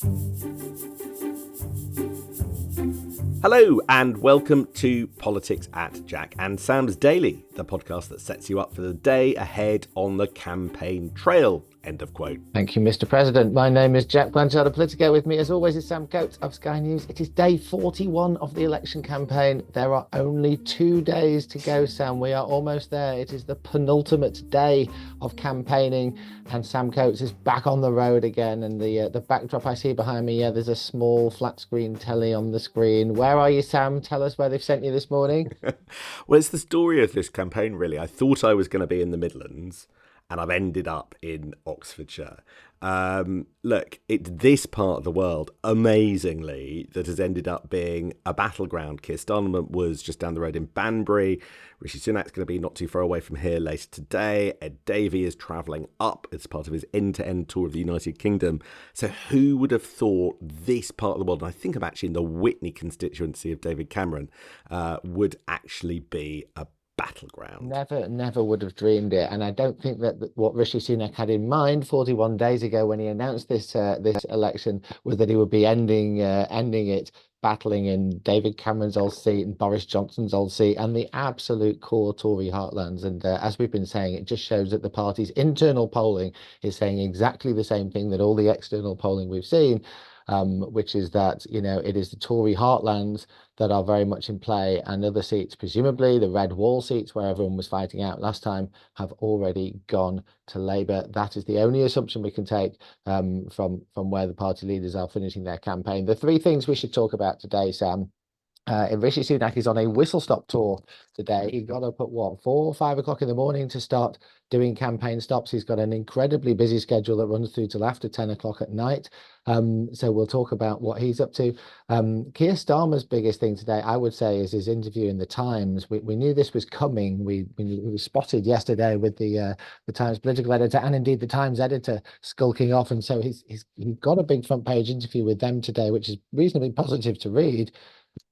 Hello and welcome to Politics at Jack and Sam's Daily, the podcast that sets you up for the day ahead on the campaign trail. End of quote. Thank you, Mr. President. My name is Jack Blanchard of Politico. With me, as always, is Sam Coates of Sky News. It is day 41 of the election campaign. There are only 2 days to go, Sam. We are almost there. It is the penultimate day of campaigning, and Sam Coates is back on the road again. And the backdrop I see behind me, there's a small flat screen telly on the screen. Where are you, Sam? Tell us where they've sent you this morning. Well, it's the story of this campaign, really. I thought I was going to be in the Midlands, and I've ended up in Oxfordshire. Look, it's this part of the world, amazingly, that has ended up being a battleground. Keir Starmer was just down the road in Banbury. Rishi Sunak's going to be not too far away from here later today. Ed Davey is travelling up as part of his end-to-end tour of the United Kingdom. So who would have thought this part of the world, and I think I'm actually in the Witney constituency of David Cameron, would actually be a battleground. Never would have dreamed it. And I don't think that what Rishi Sunak had in mind 41 days ago when he announced this election was that he would be ending it battling in David Cameron's old seat and Boris Johnson's old seat and the absolute core Tory heartlands. And as we've been saying, it just shows that the party's internal polling is saying exactly the same thing that all the external polling we've seen, which is that, it is the Tory heartlands that are very much in play, and other seats, presumably the red wall seats where everyone was fighting out last time, have already gone to Labour. That is the only assumption we can take from where the party leaders are finishing their campaign. The three things we should talk about today, Sam. Rishi Sunak is on a whistle-stop tour today. He got up at 4 or 5 o'clock in the morning to start doing campaign stops. He's got an incredibly busy schedule that runs through till after 10 o'clock at night. So we'll talk about what he's up to. Keir Starmer's biggest thing today, I would say, is his interview in the Times. We knew this was coming. We spotted yesterday with the Times political editor and indeed the Times editor skulking off. And so he's got a big front page interview with them today, which is reasonably positive to read,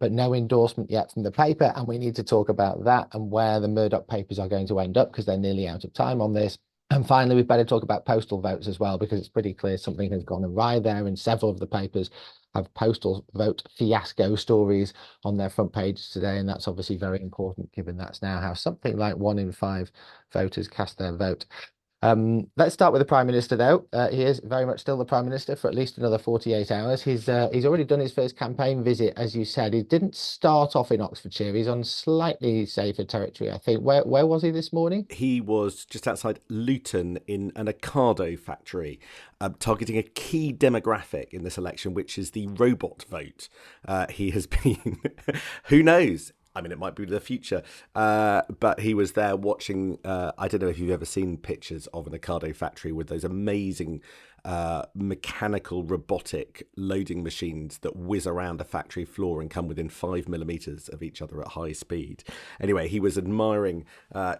but no endorsement yet from the paper. And we need to talk about that and where the Murdoch papers are going to end up, because they're nearly out of time on this. And finally, we'd better talk about postal votes as well, because it's pretty clear something has gone awry there, and several of the papers have postal vote fiasco stories on their front pages today. And that's obviously very important, given that's now how something like 1 in 5 voters cast their vote. Let's start with the Prime Minister, though. He is very much still the Prime Minister for at least another 48 hours. He's already done his first campaign visit, as you said. He didn't start off in Oxfordshire. He's on slightly safer territory, I think. Where was he this morning? He was just outside Luton in an Ocado factory, targeting a key demographic in this election, which is the robot vote. He has been, who knows? I mean, it might be the future, but he was there watching. I don't know if you've ever seen pictures of an Ocado factory with those amazing mechanical robotic loading machines that whiz around a factory floor and come within 5 millimeters of each other at high speed. Anyway, he was admiring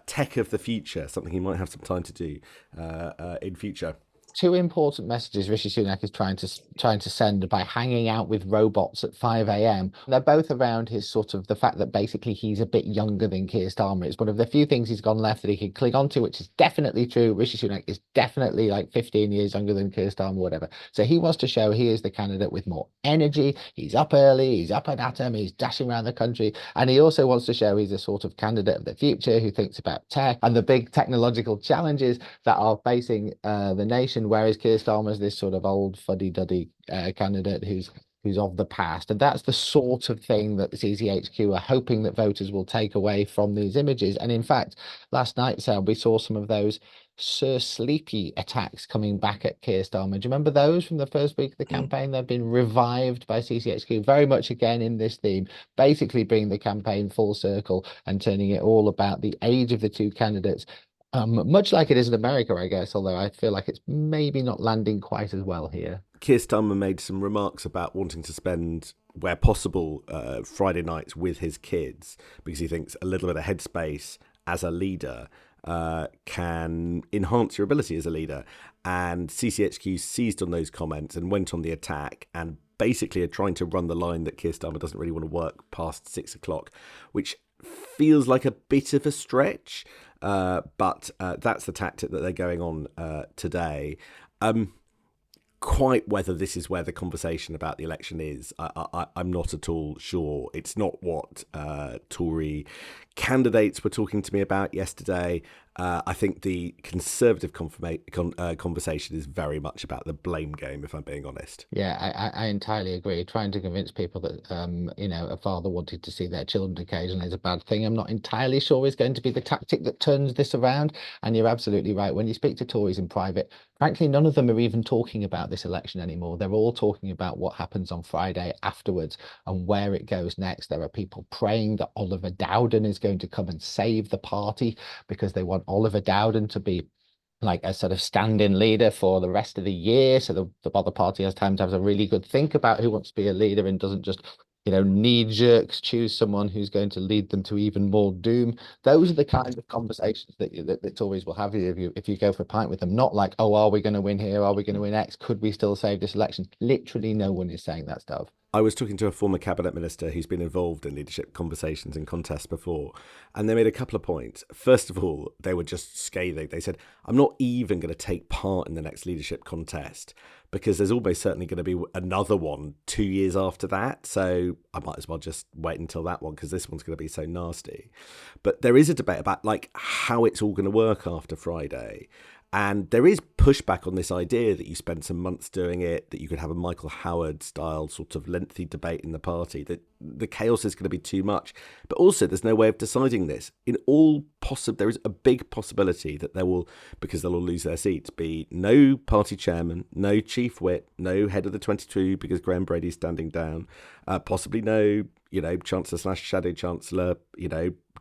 tech of the future, something he might have some time to do in future. 2 important messages Rishi Sunak is trying to send by hanging out with robots at 5 a.m. They're both around his sort of the fact that basically he's a bit younger than Keir Starmer. It's one of the few things he's gone left that he can cling on to, which is definitely true. Rishi Sunak is definitely like 15 years younger than Keir Starmer, whatever. So he wants to show he is the candidate with more energy. He's up early, he's up and at 'em, he's dashing around the country. And he also wants to show he's a sort of candidate of the future who thinks about tech and the big technological challenges that are facing the nation, whereas Keir Starmer is this sort of old fuddy-duddy candidate who's of the past. And that's the sort of thing that the CCHQ are hoping that voters will take away from these images. And in fact, last night, Sam, we saw some of those Sir Sleepy attacks coming back at Keir Starmer. Do you remember those from the first week of the campaign? They've been revived by CCHQ, very much again in this theme, basically bringing the campaign full circle and turning it all about the age of the two candidates. Much like it is in America, I guess, although I feel like it's maybe not landing quite as well here. Keir Starmer made some remarks about wanting to spend, where possible, Friday nights with his kids, because he thinks a little bit of headspace as a leader can enhance your ability as a leader. And CCHQ seized on those comments and went on the attack and basically are trying to run the line that Keir Starmer doesn't really want to work past 6 o'clock, which feels like a bit of a stretch, but that's the tactic that they're going on today. quite whether this is where the conversation about the election is. I'm not at all sure. It's not what Tory candidates were talking to me about yesterday. I think the Conservative conversation is very much about the blame game, if I'm being honest. Yeah, I entirely agree. Trying to convince people that a father wanted to see their children occasionally is a bad thing. I'm not entirely sure is going to be the tactic that turns this around. And you're absolutely right. When you speak to Tories in private, frankly, none of them are even talking about this election anymore. They're all talking about what happens on Friday afterwards and where it goes next. There are people praying that Oliver Dowden is going to come and save the party because they want Oliver Dowden to be like a sort of stand-in leader for the rest of the year, so the other party has time to have a really good think about who wants to be a leader and doesn't just knee-jerk choose someone who's going to lead them to even more doom. Those are the kind of conversations that Tories will have if you go for a pint with them. Not like, oh, are we going to win here? Are we going to win X? Could we still save this election? Literally no one is saying that stuff. I was talking to a former cabinet minister who's been involved in leadership conversations and contests before, and they made a couple of points. First of all, they were just scathing. They said, I'm not even going to take part in the next leadership contest because there's almost certainly going to be another one 2 years after that. So I might as well just wait until that one because this one's going to be so nasty. But there is a debate about like how it's all going to work after Friday. And there is pushback on this idea that you spend some months doing it, that you could have a Michael Howard style sort of lengthy debate in the party, that the chaos is going to be too much. But also there's no way of deciding this. In all possible, there is a big possibility that there will, because they'll all lose their seats, be no party chairman, no chief whip, no head of the 22 because Graham Brady's standing down, possibly no, chancellor / shadow chancellor,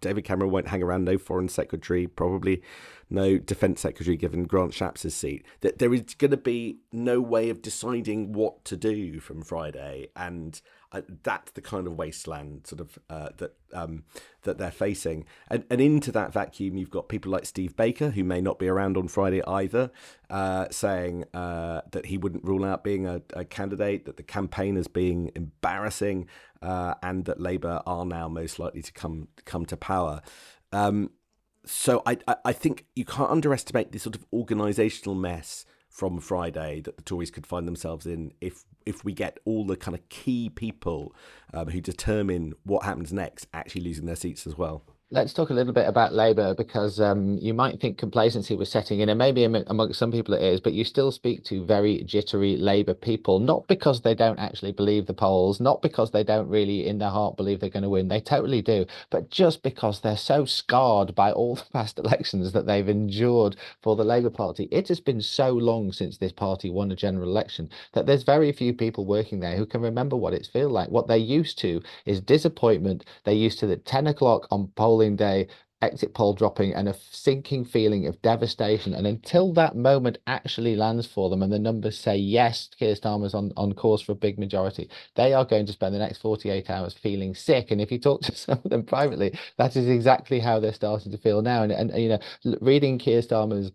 David Cameron won't hang around, no foreign secretary, probably no defence secretary given Grant Shapps' seat. That there is going to be no way of deciding what to do from Friday, and that's the kind of wasteland sort of that they're facing. And into that vacuum, you've got people like Steve Baker, who may not be around on Friday either, saying that he wouldn't rule out being a candidate, that the campaign is being embarrassing, and that Labour are now most likely to come to power. So I think you can't underestimate this sort of organisational mess from Friday that the Tories could find themselves in if we get all the kind of key people who determine what happens next actually losing their seats as well. Let's talk a little bit about Labour because you might think complacency was setting in, and maybe amongst some people it is, but you still speak to very jittery Labour people, not because they don't actually believe the polls, not because they don't really in their heart believe they're going to win. They totally do, but just because they're so scarred by all the past elections that they've endured for the Labour Party. It has been so long since this party won a general election that there's very few people working there who can remember what it's feel like. What they're used to is disappointment. They're used to the 10 o'clock on polling day exit poll dropping and a sinking feeling of devastation. And until that moment actually lands for them and the numbers say, yes, Keir Starmer's on course for a big majority, they are going to spend the next 48 hours feeling sick. And if you talk to some of them privately, that is exactly how they're starting to feel now. And reading Keir Starmer's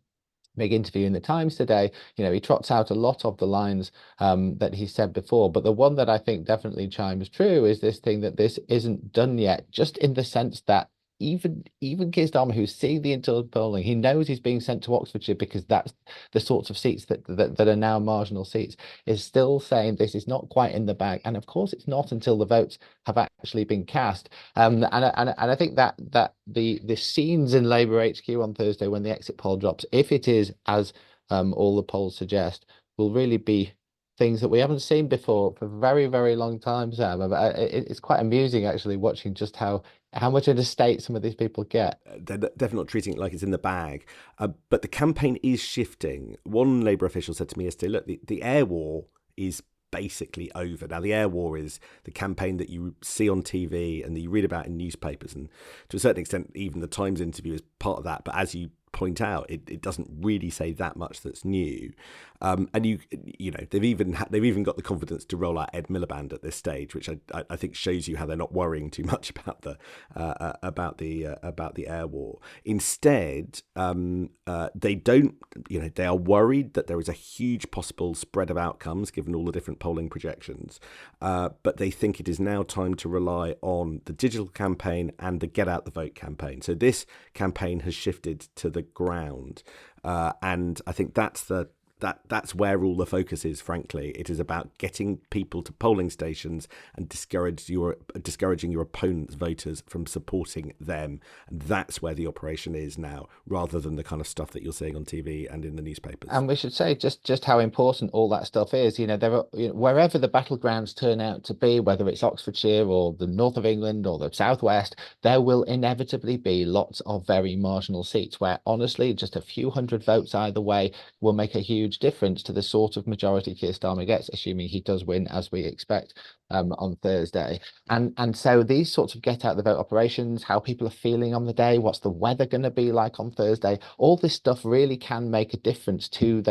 big interview in the Times today, he trots out a lot of the lines that he said before, but the one that I think definitely chimes true is this thing that this isn't done yet, just in the sense that even Keir Starmer, who's seeing the internal polling, he knows he's being sent to Oxfordshire because that's the sorts of seats that are now marginal seats, is still saying this is not quite in the bag. And of course, it's not until the votes have actually been cast. And I think that the scenes in Labour HQ on Thursday when the exit poll drops, if it is as all the polls suggest, will really be things that we haven't seen before for a very, very long time, Sam. It's quite amusing actually watching just how much of a state some of these people get. They're definitely not treating it like it's in the bag. But the campaign is shifting. One Labour official said to me yesterday, look, the air war is basically over. Now, the air war is the campaign that you see on TV and that you read about in newspapers. And to a certain extent, even the Times interview is part of that. But as you point out, it doesn't really say that much that's new. And they've even got the confidence to roll out Ed Miliband at this stage, which I think shows you how they're not worrying too much about the air war. Instead, they don't. They are worried that there is a huge possible spread of outcomes given all the different polling projections. But they think it is now time to rely on the digital campaign and the Get Out the Vote campaign. So this campaign has shifted to the ground, and I think that's the that's where all the focus is. Frankly, it is about getting people to polling stations and discouraging your opponent's voters from supporting them, and that's where the operation is now, rather than the kind of stuff that you're seeing on TV and in the newspapers. And we should say just how important all that stuff is. There are, wherever the battlegrounds turn out to be, whether it's Oxfordshire or the north of England or the southwest, there will inevitably be lots of very marginal seats where, honestly, just a few hundred votes either way will make a huge difference to the sort of majority Keir Starmer gets, assuming he does win, as we expect on Thursday. And so these sorts of get out the vote operations, how people are feeling on the day, what's the weather going to be like on Thursday, all this stuff really can make a difference to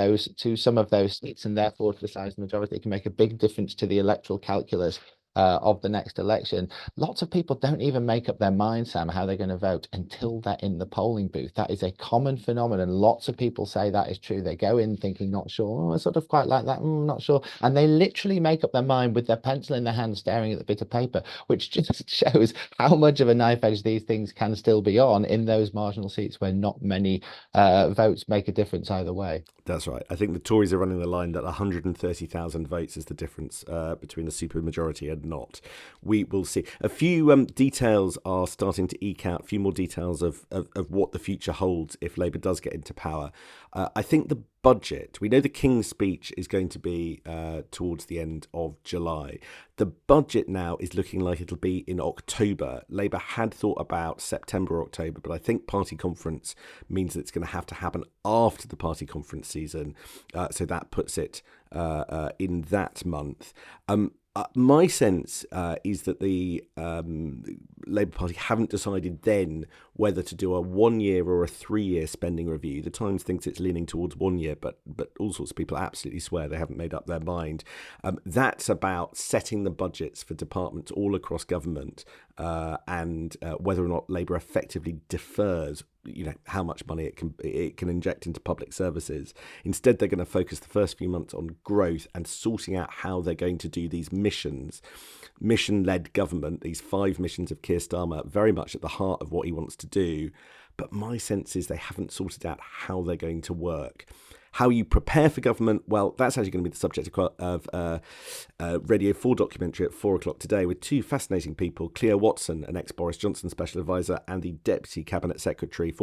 some of those seats, and therefore to the size of the majority. It can make a big difference to the electoral calculus of the next election. Lots of people don't even make up their mind, Sam, how they're going to vote until they're in the polling booth. That is a common phenomenon. Lots of people say that is true. They go in thinking, not sure. Oh, I sort of quite like that. Not sure. And they literally make up their mind with their pencil in their hand, staring at the bit of paper, which just shows how much of a knife edge these things can still be on in those marginal seats where not many votes make a difference either way. That's right. I think the Tories are running the line that 130,000 votes is the difference between a supermajority and not. We will see. A few details are starting to eke out, a few more details of what the future holds if Labour does get into power. I think the budget, we know the King's speech is going to be towards the end of July. The budget now is looking like it'll be in October. Labour had thought about September or October, but I think party conference means that it's going to have to happen after the party conference season. So that puts it in that month. My sense is that the Labour Party haven't decided then whether to do a 1 year or a 3 year spending review. The Times thinks it's leaning towards 1 year, but all sorts of people absolutely swear they haven't made up their mind. That's about setting the budgets for departments all across government and whether or not Labour effectively defers how much money it can inject into public services. Instead, they're going to focus the first few months on growth and sorting out how they're going to do these mission-led government, these 5 missions of Keir Starmer, very much at the heart of what he wants to do. But my sense is they haven't sorted out how they're going to work. How you prepare for government, well, that's actually going to be the subject of Radio 4 documentary at 4 o'clock today with 2 fascinating people, Cleo Watson, an ex-Boris Johnson special advisor, and the former Deputy Cabinet Secretary,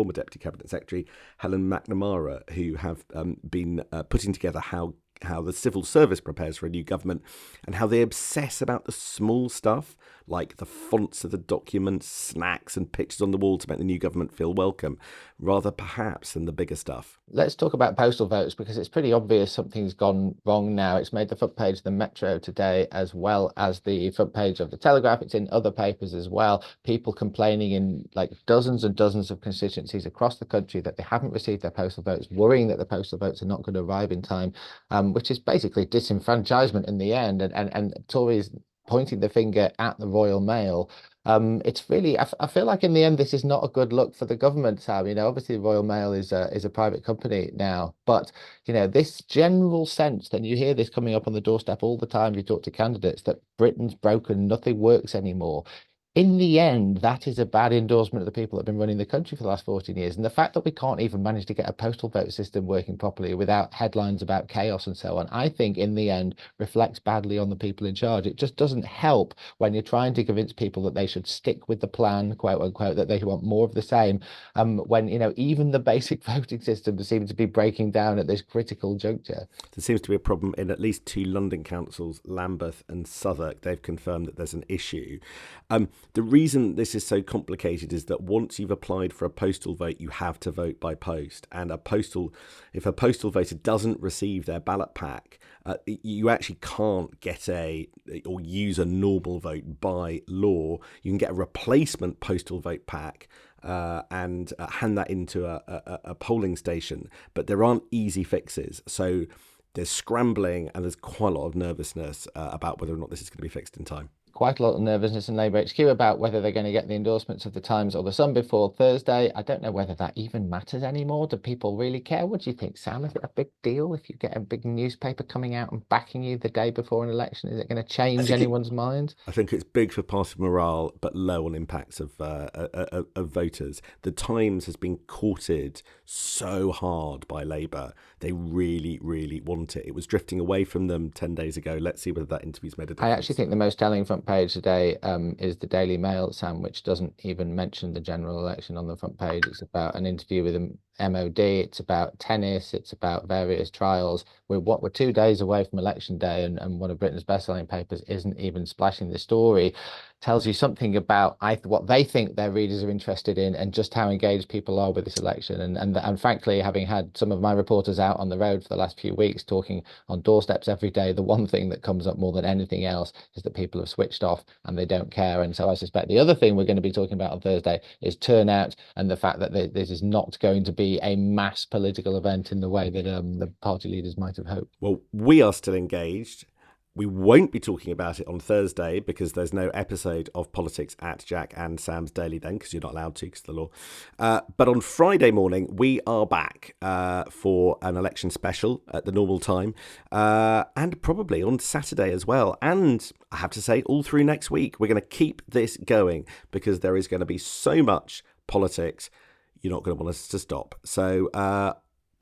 Helen McNamara, who have been putting together how the civil service prepares for a new government and how they obsess about the small stuff like the fonts of the documents, snacks and pictures on the wall to make the new government feel welcome, rather perhaps than the bigger stuff. Let's talk about postal votes, because it's pretty obvious something's gone wrong now. It's made the front page of the Metro today, as well as the front page of the Telegraph. It's in other papers as well. People complaining in like dozens and dozens of constituencies across the country that they haven't received their postal votes, worrying that the postal votes are not going to arrive in time, which is basically disenfranchisement in the end. And Tories pointing the finger at the Royal Mail. It's really, I feel like in the end, this is not a good look for the government, Sam. Obviously the Royal Mail is a private company now, but, this general sense that you hear this coming up on the doorstep all the time, you talk to candidates, that Britain's broken, nothing works anymore. In the end, that is a bad endorsement of the people that have been running the country for the last 14 years. And the fact that we can't even manage to get a postal vote system working properly without headlines about chaos and so on, I think in the end reflects badly on the people in charge. It just doesn't help when you're trying to convince people that they should stick with the plan, quote unquote, that they want more of the same, when, even the basic voting system seems to be breaking down at this critical juncture. There seems to be a problem in at least 2 London councils, Lambeth and Southwark. They've confirmed that there's an issue. The reason this is so complicated is that once you've applied for a postal vote, you have to vote by post. And if a postal voter doesn't receive their ballot pack, you actually can't get or use a normal vote by law. You can get a replacement postal vote pack and hand that into a polling station. But there aren't easy fixes. So there's scrambling and there's quite a lot of nervousness about whether or not this is going to be fixed in time. quite a lot of nervousness in Labour HQ about whether they're going to get the endorsements of the Times or the Sun before Thursday. I don't know whether that even matters anymore. Do people really care? What do you think, Sam? Is it a big deal if you get a big newspaper coming out and backing you the day before an election? Is it going to change anyone's mind? I think it's big for party morale, but low on impacts of voters. The Times has been courted so hard by Labour. They really, really want it. It was drifting away from them 10 days ago. Let's see whether that interview's made a difference. I actually think the most telling front page today is the Daily Mail, Sam, which doesn't even mention the general election on the front page. It's about an interview with the MOD. It's about tennis. It's about various trials. We're 2 days away from election day, and one of Britain's best-selling papers isn't even splashing the story. Tells you something about what they think their readers are interested in, and just how engaged people are with this election. And frankly, having had some of my reporters out on the road for the last few weeks talking on doorsteps every day, the one thing that comes up more than anything else is that people have switched off and they don't care. And so I suspect the other thing we're going to be talking about on Thursday is turnout, and the fact that this is not going to be a mass political event in the way that the party leaders might have hoped. Well, we are still engaged. We won't be talking about it on Thursday because there's no episode of Politics at Jack and Sam's Daily then, because you're not allowed to because of the law. But on Friday morning, we are back for an election special at the normal time, and probably on Saturday as well. And I have to say, all through next week, we're going to keep this going because there is going to be so much politics. You're not going to want us to stop. So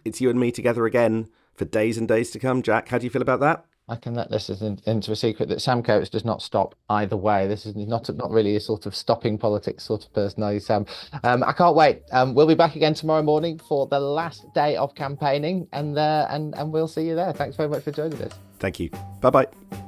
it's you and me together again for days and days to come. Jack, how do you feel about that? I can let this into a secret that Sam Coates does not stop either way. This is not really a sort of stopping politics sort of person, are you, Sam? I can't wait. We'll be back again tomorrow morning for the last day of campaigning, and we'll see you there. Thanks very much for joining us. Thank you. Bye-bye.